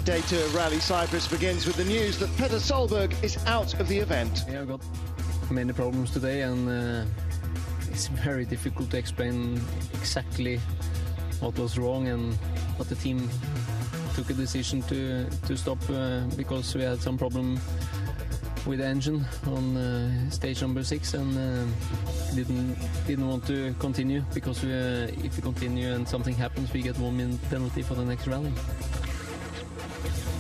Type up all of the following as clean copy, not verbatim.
Day 2 of Rally Cyprus begins with the news that Petter Solberg is out of the event. Yeah, I got many problems today, and it's very difficult to explain exactly what was wrong and what the team took a decision to stop because we had some problem with the engine on stage number 6, and didn't want to continue because if we continue and something happens, we get 1 minute penalty for the next rally.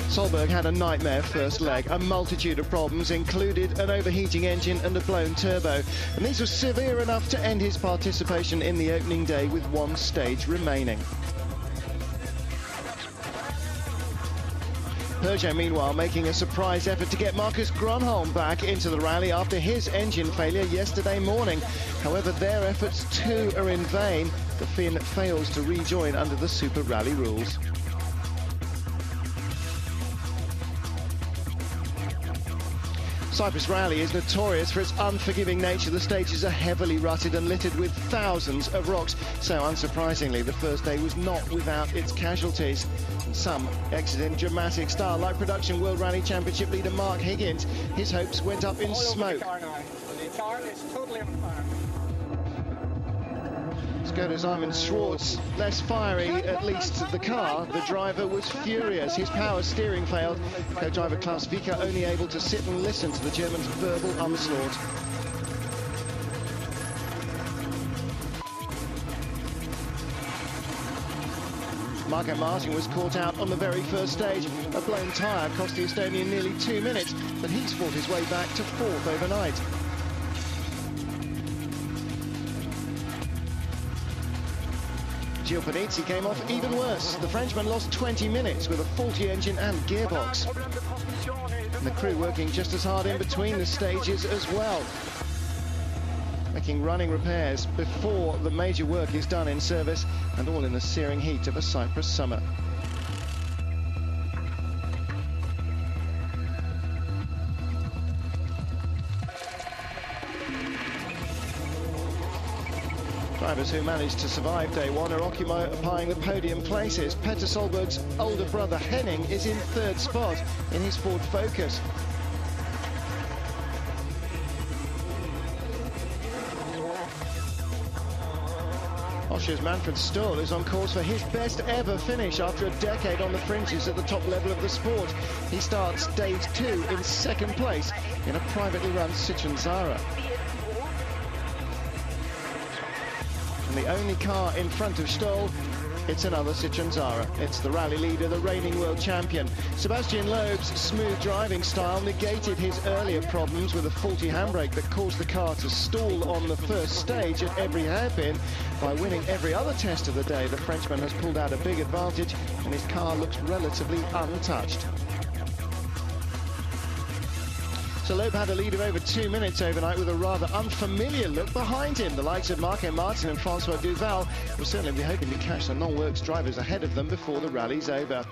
Solberg had a nightmare first leg. A multitude of problems included an overheating engine and a blown turbo. And these were severe enough to end his participation in the opening day with one stage remaining. Peugeot, meanwhile, making a surprise effort to get Marcus Grönholm back into the rally after his engine failure yesterday morning. However, their efforts too are in vain. The Finn fails to rejoin under the Super Rally rules. Cyprus Rally is notorious for its unforgiving nature. The stages are heavily rutted and littered with thousands of rocks. So unsurprisingly, the first day was not without its casualties. And some exited in dramatic style, like Production World Rally Championship leader Mark Higgins. His hopes went up in smoke. The car is totally on fire. Skoda's Ivan Schwartz, less fiery, at least the car. The driver was furious. His power steering failed. Co-driver Klaus Vika only able to sit and listen to the German's verbal onslaught. Marco Martin was caught out on the very first stage. A blown tyre cost the Estonian nearly 2 minutes, but he's fought his way back to 4th overnight. Gilles Panizzi came off even worse. The Frenchman lost 20 minutes with a faulty engine and gearbox. And the crew working just as hard in between the stages as well, making running repairs before the major work is done in service, and all in the searing heat of a Cyprus summer. Drivers who managed to survive day one are occupying the podium places. Petter Solberg's older brother Henning is in 3rd spot in his Ford Focus. Austria's Manfred Stoll is on course for his best ever finish after a decade on the fringes at the top level of the sport. He starts stage 2 in 2nd place in a privately run Citroën Zara. And the only car in front of Stoll, it's another Citroën Zara. It's the rally leader, the reigning world champion. Sebastian Loeb's smooth driving style negated his earlier problems with a faulty handbrake that caused the car to stall on the first stage at every hairpin. By winning every other test of the day, the Frenchman has pulled out a big advantage, and his car looks relatively untouched. So Loeb had a lead of over 2 minutes overnight with a rather unfamiliar look behind him. The likes of Marco Martin and Francois Duval will certainly be hoping to catch the non-works drivers ahead of them before the rally's over.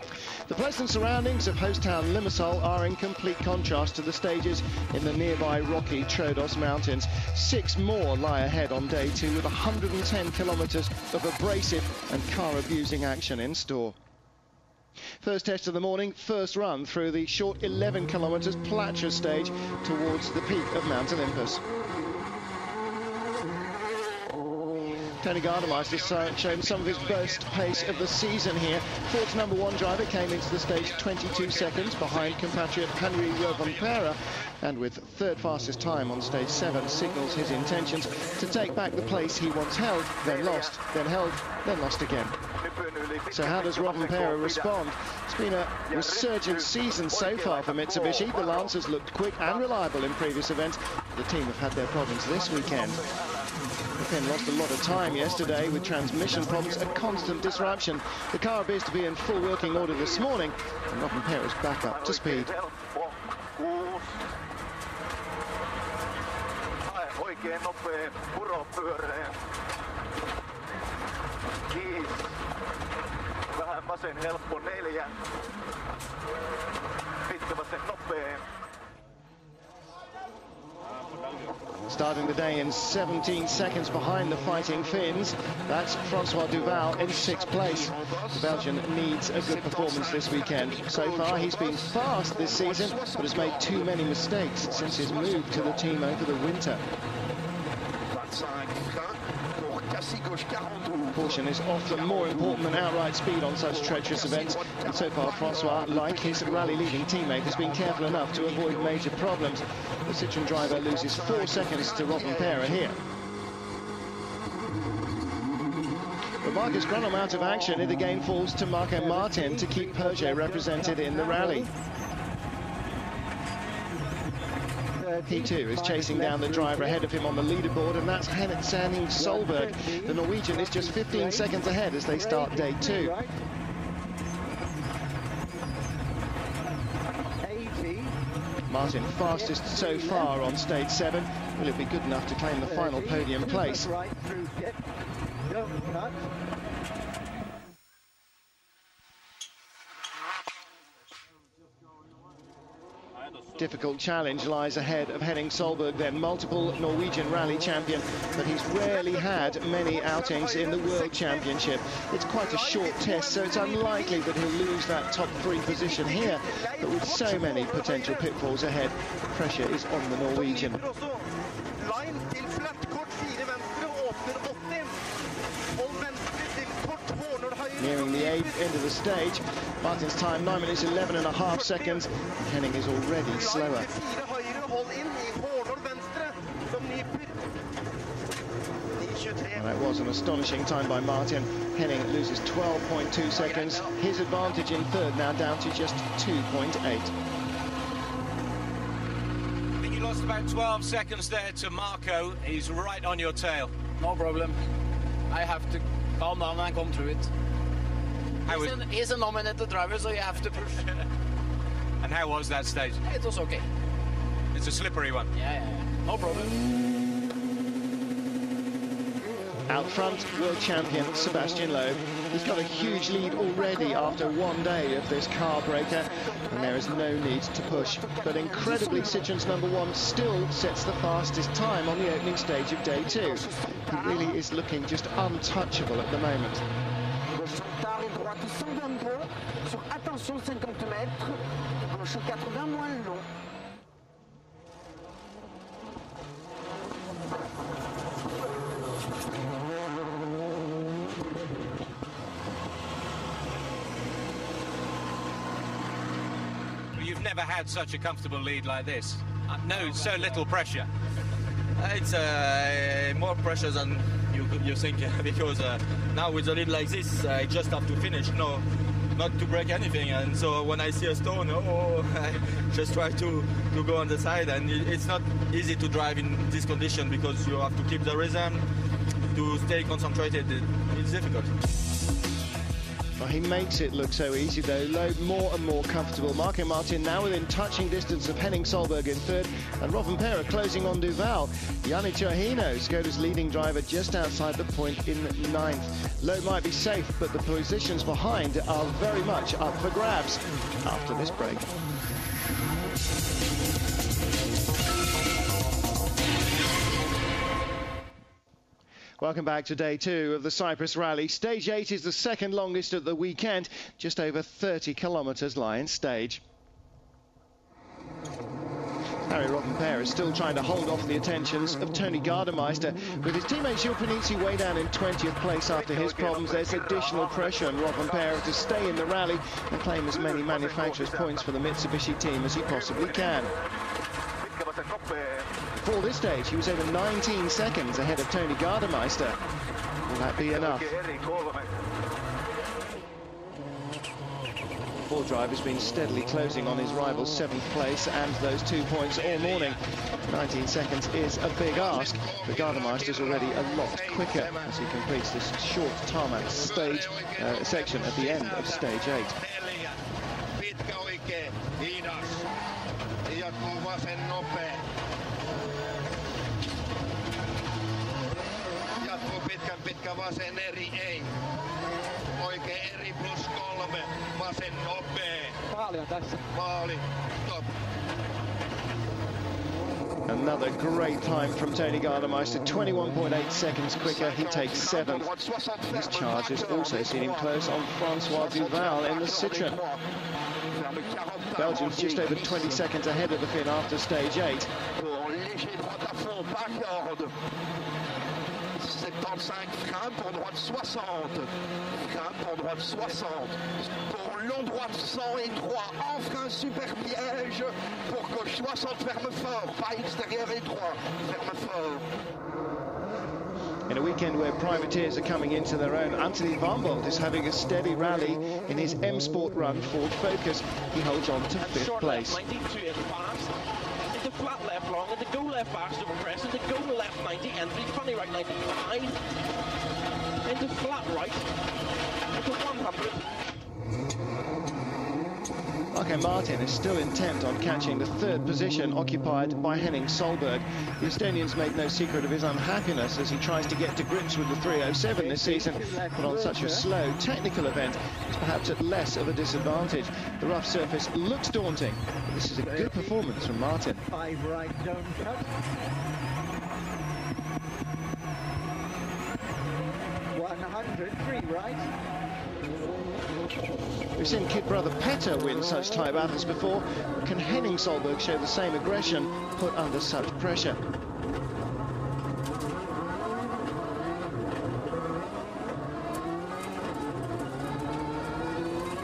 The pleasant surroundings of host town Limassol are in complete contrast to the stages in the nearby rocky Troodos Mountains. 6 more lie ahead on day 2 with 110 kilometres of abrasive and car-abusing action in store. First test of the morning, first run through the short 11 kilometres Platra stage towards the peak of Mount Olympus. Tony Gardemeister's shown some of his best pace of the season here. Ford's #1 driver came into the stage 22 seconds behind compatriot Henry Rovanpera, and with 3rd fastest time on stage 7 signals his intentions to take back the place he once held, then lost, then held, then lost again. So how does Rovanpera respond? It's been a resurgent season so far for Mitsubishi. The Lancers looked quick and reliable in previous events. The team have had their problems this weekend. Finn lost a lot of time yesterday with transmission problems, a constant disruption. The car appears to be in full working order this morning, and Rovanperä is back up to speed. Oikein nopea puropyöreä. 5. Vähän vasen helppo 4. Pitkä vasen nopea. Starting the day in 17 seconds behind the fighting Finns. That's Francois Duval in 6th place. The Belgian needs a good performance this weekend. So far, he's been fast this season, but has made too many mistakes since his move to the team over the winter. Caution is often more important than outright speed on such treacherous events, and so far Francois, like his rally-leading teammate, has been careful enough to avoid major problems. The Citroën driver loses 4 seconds to Rovanperä here. But Marcus Grönholm out of action, it again falls to Marco Martin to keep Peugeot represented in the rally. He too is chasing down the driver ahead of him on the leaderboard, and that's Henning Solberg. The Norwegian is just 15 seconds ahead as they start day 2. Martin fastest so far on stage 7. Will it be good enough to claim the final podium place? Difficult challenge lies ahead of Henning Solberg, then multiple Norwegian rally champion, but he's rarely had many outings in the World Championship. It's quite a short test, so it's unlikely that he'll lose that top 3 position here, but with so many potential pitfalls ahead, the pressure is on the Norwegian. Nearing the end of the stage, Martin's time 9 minutes 11.5 seconds. Henning is already slower. Well, that was an astonishing time by Martin. Henning loses 12.2 seconds. His advantage in third now down to just 2.8. I think you lost about 12 seconds there to Marco. He's right on your tail. No problem. I have to calm down and come through it. He's a nominated driver, so you have to push. And how was that stage? It was okay. It's a slippery one. Yeah. No problem. Out front, world champion Sebastian Loeb. He's got a huge lead already after one day of this car breaker, and there is no need to push. But incredibly, Citroën's #1 still sets the fastest time on the opening stage of day 2. He really is looking just untouchable at the moment. You've never had such a comfortable lead like this. No, so little pressure. It's more pressure than you think, because now with a lead like this, I just have to finish, not to break anything. And so when I see a stone, I just try to go on the side. And it's not easy to drive in this condition because you have to keep the rhythm, to stay concentrated. It's difficult. Well, he makes it look so easy, though. Loeb more and more comfortable. Marco Martin now within touching distance of Henning Solberg in third, and Rovanperä closing on Duval. Yanni Turhino, Skoda's leading driver, just outside the point in 9th. Loeb might be safe, but the positions behind are very much up for grabs after this break. Welcome back to day 2 of the Cyprus Rally. Stage 8 is the second longest of the weekend. Just over 30 kilometres lie in stage. Harry Rovanperä is still trying to hold off the attentions of Tony Gardemeister. With his teammate Gilles Panizzi way down in 20th place after his problems, there's additional pressure on Rovanperä to stay in the rally and claim as many manufacturers' points for the Mitsubishi team as he possibly can. Before this stage, he was over 19 seconds ahead of Tony Gardemeister. Will that be enough? Poor driver's been steadily closing on his rival's 7th place and those 2 points all morning. 19 seconds is a big ask, but Gardemeister's already a lot quicker as he completes this short tarmac stage section at the end of stage 8. Pitkä vasen eri ei. Oikein eri +3. Vasen nopea. Maali on tässä. Maali. Stop. Another great time from Tony Gardemeister, 21.8 seconds quicker. He takes 7th. His charge has also seen him close on Francois Duval in the Citroën. Belgium's just over 20 seconds ahead of the Finn after stage 8. 75, frein pour droite 60, frein pour droite 60, pour long droite 103, en frein super piège, pour gauche 60, ferme fort, pas extérieur et droit, ferme fort. In a weekend where privateers are coming into their own, Anthony Van Bolt is having a steady rally in his M Sport run Ford Focus. He holds on to 5th place. Into flat left long, into go left fast over press, into go left 90, entry, funny right 95, into flat right, into 100. Marco Martin is still intent on catching the 3rd position occupied by Henning Solberg. The Estonian's made no secret of his unhappiness as he tries to get to grips with the 307 this season, but on such a slow technical event, it's perhaps at less of a disadvantage. The rough surface looks daunting, but this is a good performance from Martin. 5 right, don't cut. 103 right. We've seen kid brother Petter win such tie battles before. Can Henning Solberg show the same aggression put under such pressure?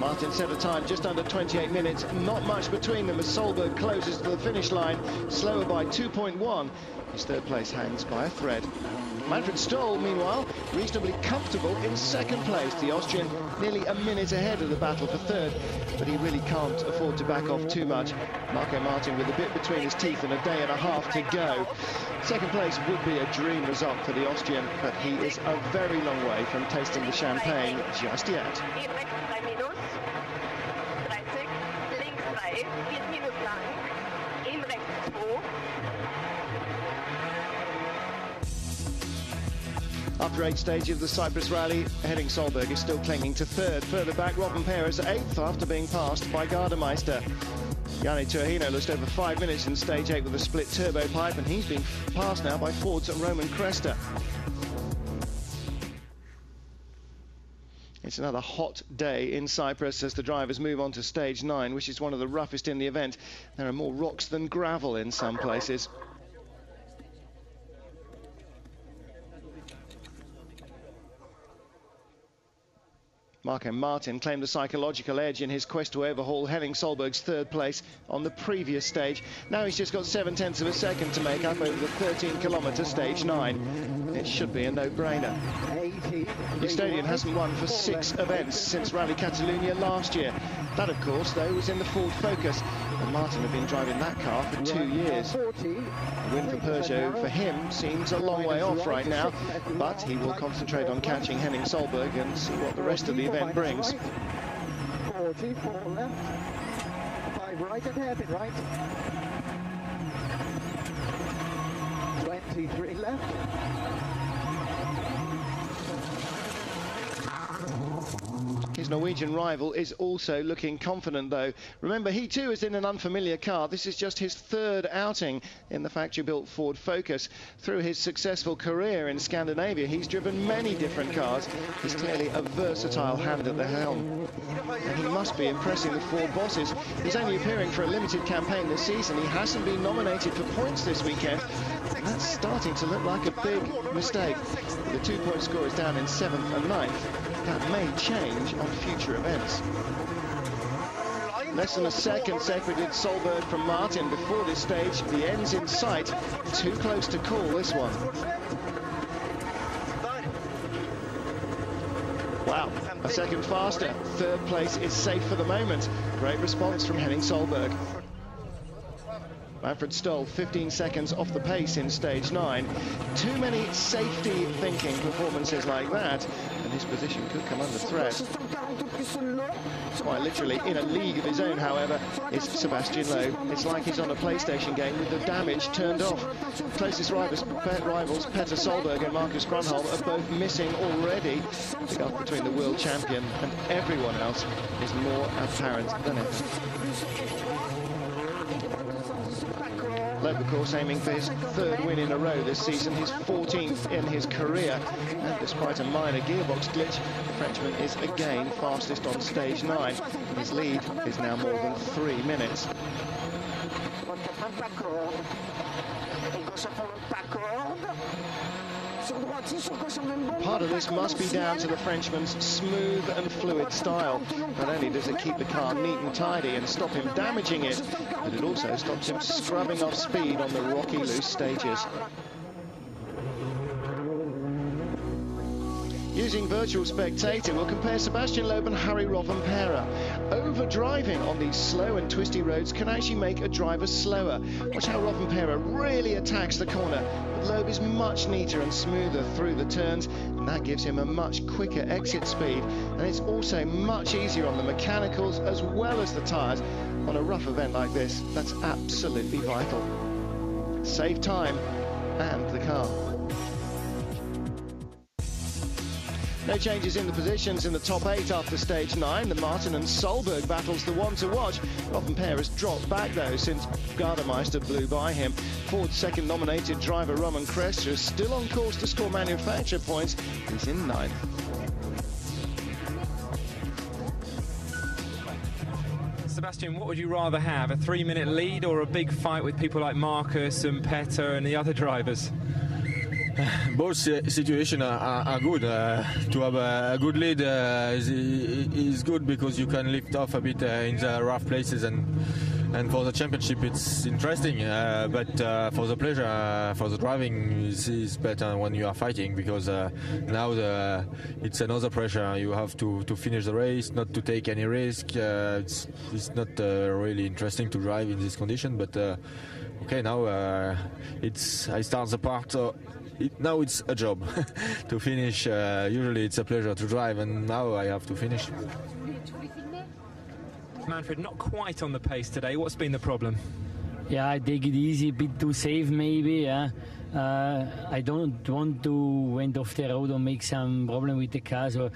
Martin set a time just under 28 minutes, not much between them as Solberg closes to the finish line, slower by 2.1. His 3rd place hangs by a thread. Manfred Stoll, meanwhile, reasonably comfortable in 2nd place. The Austrian nearly a minute ahead of the battle for 3rd, but he really can't afford to back off too much. Marco Martin with a bit between his teeth and a day and a half to go. 2nd place would be a dream result for the Austrian, but he is a very long way from tasting the champagne just yet. After 8 stages of the Cyprus rally, Henning Solberg is still clinging to 3rd. Further back, Robin Perez 8th after being passed by Gardemeister. Yanni Turhino lost over 5 minutes in stage 8 with a split turbo pipe, and he's been passed now by Ford's Roman Cresta. It's another hot day in Cyprus as the drivers move on to stage 9, which is one of the roughest in the event. There are more rocks than gravel in some places. Marco Martin claimed a psychological edge in his quest to overhaul Henning Solberg's 3rd place on the previous stage. Now he's just got 7/10 of a second to make up over the 13-kilometre stage 9. It should be a no-brainer. The Estonian hasn't won for 6 events since Rally Catalunya last year. That, of course, though, was in the Ford Focus, and Martin had been driving that car for 2 years. The win for Peugeot for him seems a long way off right now, but he will concentrate on catching Henning Solberg and see what the rest of the event brings. 40, 4 left, 5 right and hairpin right. 23 left. His Norwegian rival is also looking confident, though. Remember, he too is in an unfamiliar car. This is just his 3rd outing in the factory-built Ford Focus. Through his successful career in Scandinavia, he's driven many different cars. He's clearly a versatile hand at the helm. And he must be impressing the Ford bosses. He's only appearing for a limited campaign this season. He hasn't been nominated for points this weekend. And that's starting to look like a big mistake. The 2-point score is down in 7th and 9th. That may change on future events. Less than a second separated Solberg from Martin before this stage. The end's in sight. Too close to call this one. Wow. A second faster. Third place is safe for the moment. Great response from Henning Solberg. Manfred Stoll 15 seconds off the pace in stage 9. Too many safety thinking performances like that, and his position could come under threat. Quite literally in a league of his own, however, is Sebastian Loeb. It's like he's on a PlayStation game with the damage turned off. Closest rivals Petter Solberg and Marcus Grönholm are both missing already. The gulf between the world champion and everyone else is more apparent than ever. Loeb, of course, aiming for his third win in a row this season, his 14th in his career. And despite a minor gearbox glitch, the Frenchman is again fastest on stage 9. His lead is now more than 3 minutes. Part of this must be down to the Frenchman's smooth and fluid style. Not only does it keep the car neat and tidy and stop him damaging it, but it also stops him scrubbing off speed on the rocky, loose stages. Using virtual spectator, we'll compare Sebastian Loeb and Harry Rovanperä. Overdriving on these slow and twisty roads can actually make a driver slower. Watch how Rovanperä really attacks the corner, but Loeb is much neater and smoother through the turns, and that gives him a much quicker exit speed. And it's also much easier on the mechanicals as well as the tyres. On a rough event like this, that's absolutely vital. Save time and the car. No changes in the positions in the top 8 after stage 9. The Martin and Solberg battle's the one to watch. Rovanperä has dropped back, though, since Gardemeister blew by him. Ford's second nominated driver, Roman Kresge, is still on course to score manufacturer points. He's in 9th. Sebastian, what would you rather have, a 3-minute lead or a big fight with people like Marcus and Petter and the other drivers? Both situations are good. To have a good lead is good because you can lift off a bit in the rough places, and for the championship it's interesting. But for the pleasure, for the driving is better when you are fighting, because now it's another pressure. You have to finish the race, not to take any risk. It's not really interesting to drive in this condition. But okay, now I start the part. Now it's a job to finish. Usually it's a pleasure to drive, and now I have to finish. Manfred, not quite on the pace today. What's been the problem? Yeah, I take it easy, a bit too safe maybe. Yeah, I don't want to went off the road or make some problem with the car, so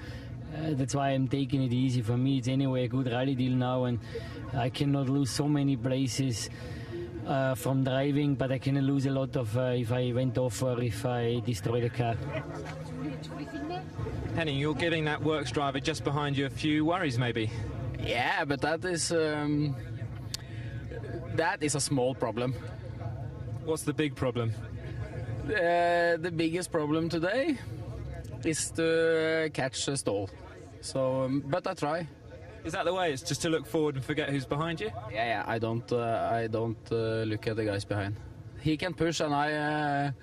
that's why I'm taking it easy. For me, it's anyway a good rally deal now, and I cannot lose so many places from driving, but I can lose a lot of if I went off or if I destroy the car. Henning, you're giving that works driver just behind you a few worries, maybe? Yeah, but that is a small problem. What's the big problem? The biggest problem today is to catch a stall. So, but I try. Is that the way? It's just to look forward and forget who's behind you? Yeah. I don't look at the guys behind. He can push, and I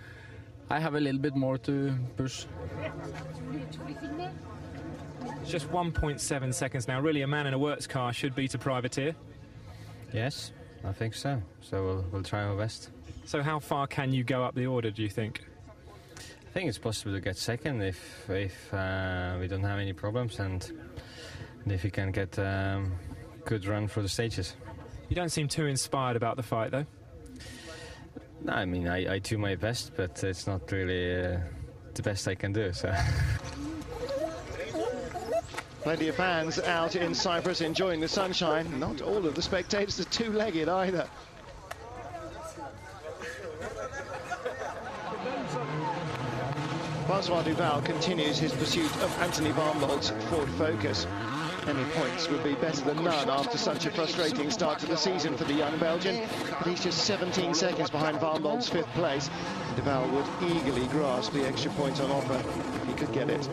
have a little bit more to push. It's just 1.7 seconds now. Really, a man in a works car should beat a privateer. Yes, I think so. So we'll try our best. So how far can you go up the order, do you think? I think it's possible to get second if we don't have any problems, and if we can get a good run through the stages. You don't seem too inspired about the fight, though. No, I mean, I do my best, but it's not really the best I can do, so... Plenty of fans out in Cyprus enjoying the sunshine. Not all of the spectators are two-legged either. Francois Duval continues his pursuit of Anthony Van Bolt's Ford Focus. Any points would be better than none after such a frustrating start to the season for the young Belgian, but he's just 17 seconds behind Van Bolt's 5th place. Duval would eagerly grasp the extra point on offer if he could get it.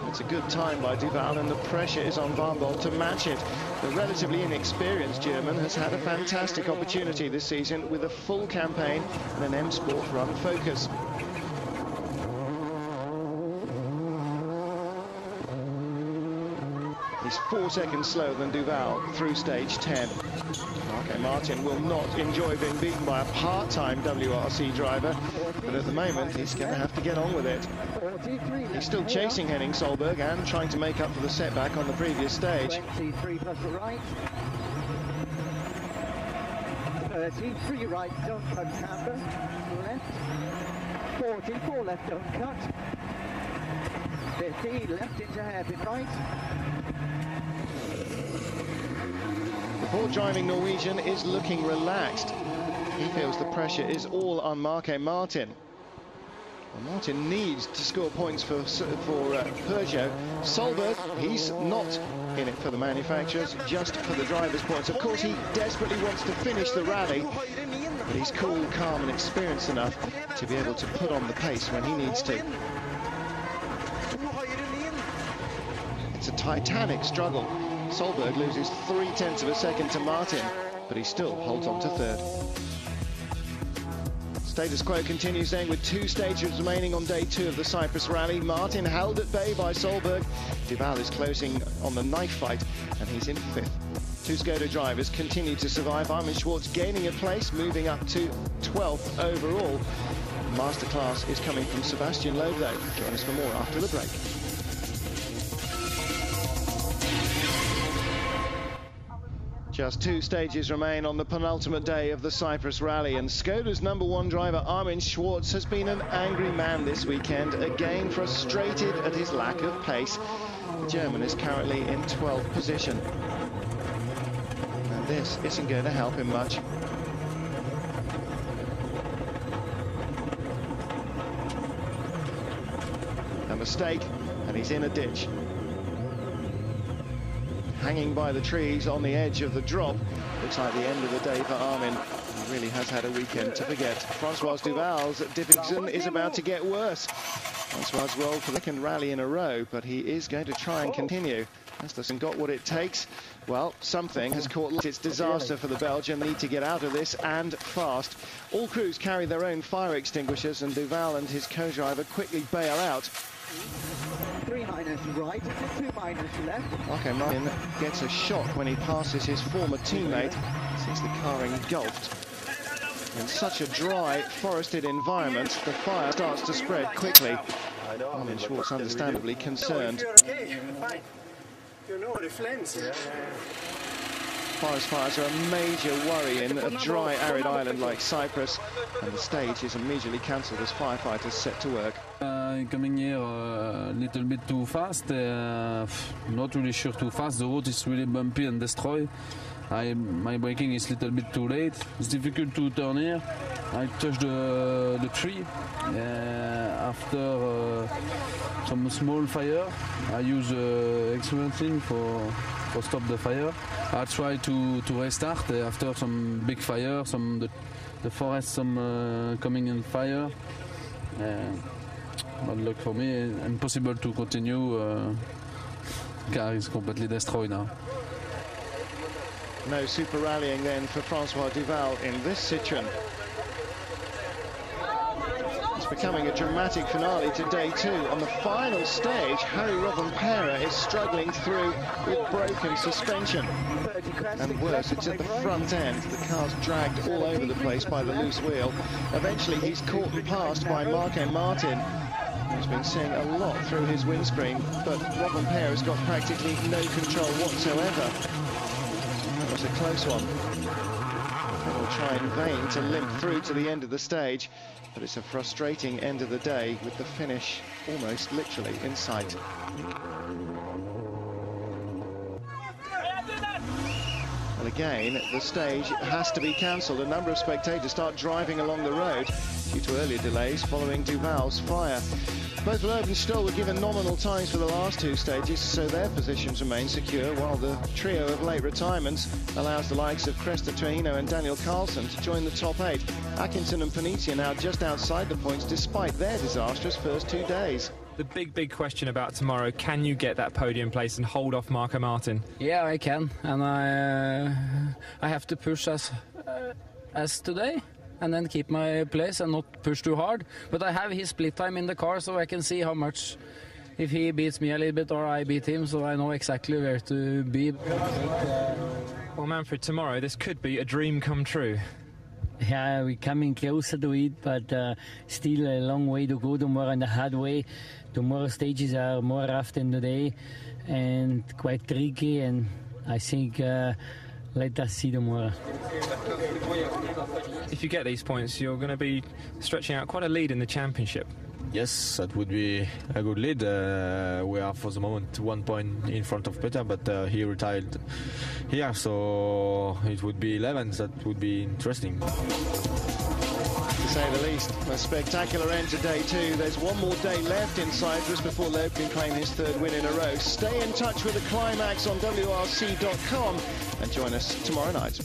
It's a good time by Duval, and the pressure is on Warmbold to match it. The relatively inexperienced German has had a fantastic opportunity this season with a full campaign and an M Sport run focus. He's 4 seconds slower than Duval through stage 10. Okay, Martin will not enjoy being beaten by a part-time WRC driver, but at the moment he's going to have to get on with it. He's still chasing Henning Solberg and trying to make up for the setback on the previous stage. 23 plus the right. 33 right, don't cut camber. Left. 44 left, don't cut. 50 left into hairpin right. The ball-driving Norwegian is looking relaxed. He feels the pressure is all on Marke Martin. Well, Martin needs to score points for Peugeot. Solberg, he's not in it for the manufacturers, just for the driver's points. Of course, he desperately wants to finish the rally, but he's cool, calm and experienced enough to be able to put on the pace when he needs to. It's a titanic struggle. Solberg loses 0.3 of a second to Martin, but he still holds on to third. Status quo continues then with 2 stages remaining on day 2 of the Cyprus rally. Martin held at bay by Solberg. Duval is closing on the knife fight, and he's in 5th. 2 Skoda drivers continue to survive. Armin Schwartz gaining a place, moving up to 12th overall. Masterclass is coming from Sebastian Loeb, though. Join us for more after the break. Just 2 stages remain on the penultimate day of the Cyprus rally, and Skoda's #1 driver Armin Schwartz has been an angry man this weekend, again frustrated at his lack of pace. The German is currently in 12th position, and this isn't going to help him much. A mistake, and he's in a ditch. Hanging by the trees on the edge of the drop. Looks like the end of the day for Armin. He really has had a weekend to forget. Francois Duval's division is about to get worse. Francois rolled for the 2nd rally in a row, but he is going to try and continue. Hasn't got what it takes. Well, something has caught light. It's disaster for the Belgian. Need to get out of this, and fast. All crews carry their own fire extinguishers, and Duval and his co-driver quickly bail out. 3 minus right, 2 minus left. Okay, Martin gets a shock when he passes his former teammate, since the car engulfed. In such a dry, forested environment, the fire starts to spread quickly. Armin Schwartz understandably concerned. Forest fires are a major worry in a dry, arid island like Cyprus, and the stage is immediately cancelled as firefighters set to work. Coming here a little bit too fast, not really sure too fast. The road is really bumpy and destroyed. My braking is a little bit too late. It's difficult to turn here. I touched the tree after some small fire. I use excellent thing for stop the fire. I try to restart after some big fire, the forest coming in fire. But luck for me, impossible to continue. Car is completely destroyed now. No super rallying then for Francois Duval in this Citroën. It's becoming a dramatic finale to day 2. On the final stage, Harry Robben-Pera is struggling through with broken suspension. And worse, it's at the front end. The car's dragged all over the place by the loose wheel. Eventually, he's caught and passed by Marke Martin, who's been seeing a lot through his windscreen, but Robben-Pera's got practically no control whatsoever. That was a close one. He will try in vain to limp through to the end of the stage, but it's a frustrating end of the day with the finish almost literally in sight. Well, again, the stage has to be cancelled. A number of spectators start driving along the road due to earlier delays following Duval's fire. Both Loeb and Stoll were given nominal times for the last 2 stages, so their positions remain secure, while the trio of late retirements allows the likes of Cresta Trujillo and Daniel Carlson to join the top 8. Atkinson and Panizzi are now just outside the points despite their disastrous first 2 days. The big question about tomorrow, can you get that podium place and hold off Marco Martin? Yeah, I can, and I have to push as today, and then keep my place and not push too hard. But I have his split time in the car, so I can see how much, if he beats me a little bit or I beat him, so I know exactly where to be. Well, Manfred, tomorrow this could be a dream come true. Yeah, we're coming closer to it, but still a long way to go tomorrow in the hard way. Tomorrow's stages are more rough than today and quite tricky, and I think let us see tomorrow. If you get these points, you're going to be stretching out quite a lead in the championship. Yes, that would be a good lead. We are for the moment 1 point in front of Peter, but he retired here, so it would be 11. That would be interesting. To say the least, a spectacular end to day 2. There's one more day left in Cyprus before Loeb can claim his 3rd win in a row. Stay in touch with the climax on WRC.com and join us tomorrow night.